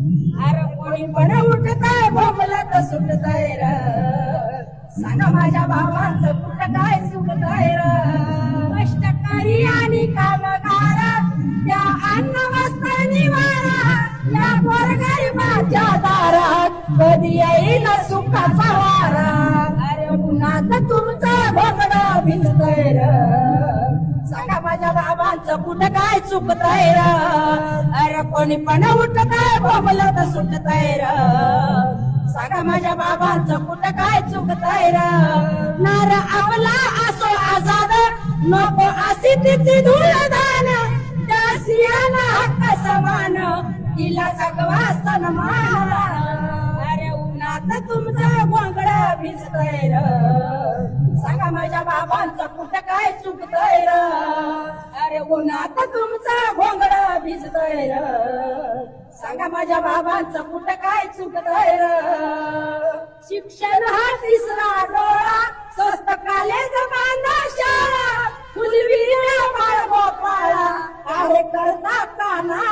अरे कोणी पण उठताय बोंबलत सुटताय र सांगा माझ्या भावांचं कुठं काय सुटताय र कष्टकरी आणि कामगार त्या अन्न वस्त्र निवारा या गोरगरिबाच्या दारात कधी येईल सुखाचा वारा अरे उन्हात तुमचं भोगडं भिजतय र सांगा माझ्या बाबांचं कुठं काय चुकतय र अरे कोणी पण उठतय बोंबलत सुटतय र सांगा माझ्या बाबांचं कुठं काय चुकतय र नार आपला असो आजाद नको अशी तिची धूळदान त्या सियाला हक्क समान तिला सगवा सन्मान अरे उन्हात तुमचं गोंगड भिजतय र सांगा माझ्या बाबांचं कुठं काय चुकतय र अरे उन्हात तुमचं घोंगड भिजतय र सांगा माझ्या बाबांचं कुठं काय चुकतय र शिक्षण हा तिसरा डोळा स्वस्त कॉलेज बांधा शाळा फुलविल्या बाळ गोपाळा कार्यकर्ता काना